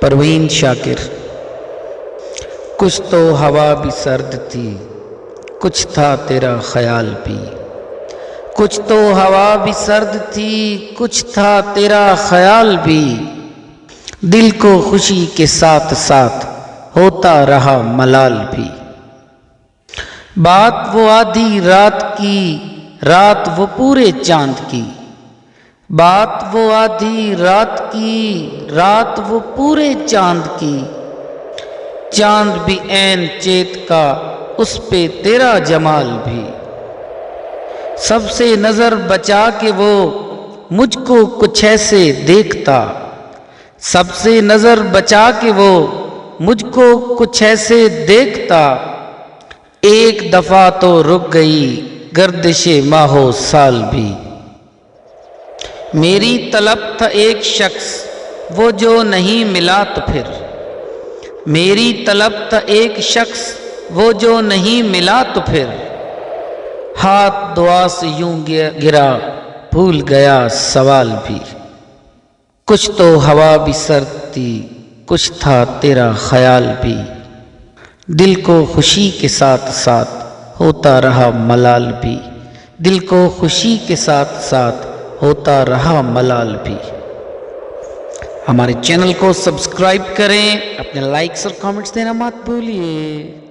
پروین شاکر۔ کچھ تو ہوا بھی سرد تھی، کچھ تھا تیرا خیال بھی۔ کچھ تو ہوا بھی سرد تھی، کچھ تھا تیرا خیال بھی۔ دل کو خوشی کے ساتھ ساتھ ہوتا رہا ملال بھی۔ بات وہ آدھی رات کی، رات وہ پورے چاند کی۔ بات وہ آدھی رات کی، رات وہ پورے چاند کی۔ چاند بھی عین چیت کا، اس پہ تیرا جمال بھی۔ سب سے نظر بچا کے وہ مجھ کو کچھ ایسے دیکھتا۔ سب سے نظر بچا کے وہ مجھ کو کچھ ایسے دیکھتا۔ ایک دفعہ تو رک گئی گردش ماہ و سال بھی۔ میری طلب تھا ایک شخص، وہ جو نہیں ملا تو پھر۔ میری طلب تھا ایک شخص، وہ جو نہیں ملا تو پھر۔ ہاتھ دعا سے یوں گرا، بھول گیا سوال بھی۔ کچھ تو ہوا بھی سرد تھی، کچھ تھا تیرا خیال بھی۔ دل کو خوشی کے ساتھ ساتھ ہوتا رہا ملال بھی۔ دل کو خوشی کے ساتھ ساتھ ہوتا رہا ملال بھی۔ ہمارے چینل کو سبسکرائب کریں، اپنے لائکس اور کامنٹس دینا مت بھولیے۔